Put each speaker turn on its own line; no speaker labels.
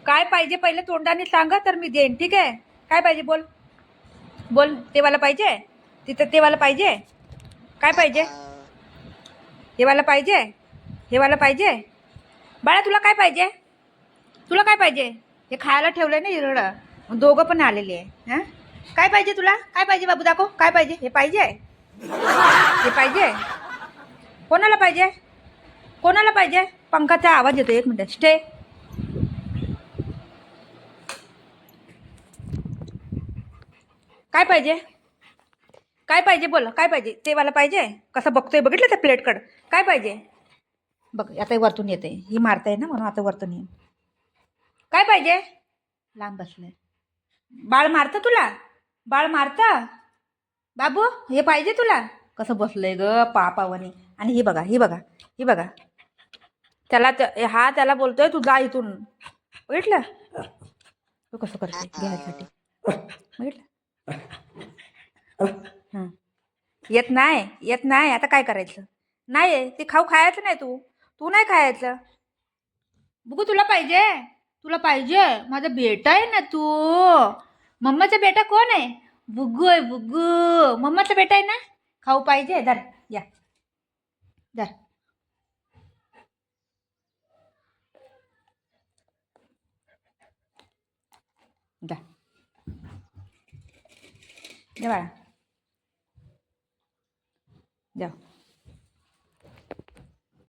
काय पाहिजे पहिले तोंडाने सांगा तर मी देईन, ठीक आहे? काय पाहिजे बोल. बोल, ते वाला पाहिजे, तिथं ते वाला पाहिजे. काय पाहिजे? हे वाला पाहिजे, हे वाला पाहिजे. बाळा तुला काय पाहिजे? तुला काय पाहिजे? हे खायला ठेवलंय ना इकडं, दोघं पण आलेले आहे. हां, काय पाहिजे तुला? काय पाहिजे बाबू, दाखव काय पाहिजे. हे पाहिजे, हे पाहिजे. कोणाला पाहिजे? कोणाला पाहिजे? पंखाचा आवाज येतो, एक मिनिट स्टे. काय पाहिजे? काय पाहिजे बोल, काय पाहिजे? ते वाला पाहिजे. कसं बघतोय बघितलं त्या प्लेटकडं. काय पाहिजे? बघ आता वरतून येते, ही मारताय ना म्हणून आता वरतून ये. काय पाहिजे? लांब बसलंय बाळ, मारतं तुला? बाळ मारतं? बाबू हे पाहिजे तुला? कसं बसलंय ग पापावानी. आणि ही बघा, ही बघा, ही बघा. त्याला हा त्याला बोलतोय तू जा इथून. बघितलं तू कसं करते घ्यायसाठी. बघितलं. हां, येत नाही, येत नाही. आता काय करायचं? नाही ते खायचं नाही. तू तू नाही खायचं. बघू तुला पाहिजे? तुला पाहिजे? माझा बेटा आहे ना तू. मम्माचा बेटा कोण आहे? बुग्गू आहे, बुग्गू. मम्माचा बेटा आहे ना. खाऊ पाहिजे? धर, या धर. जा जा बाळा, जा.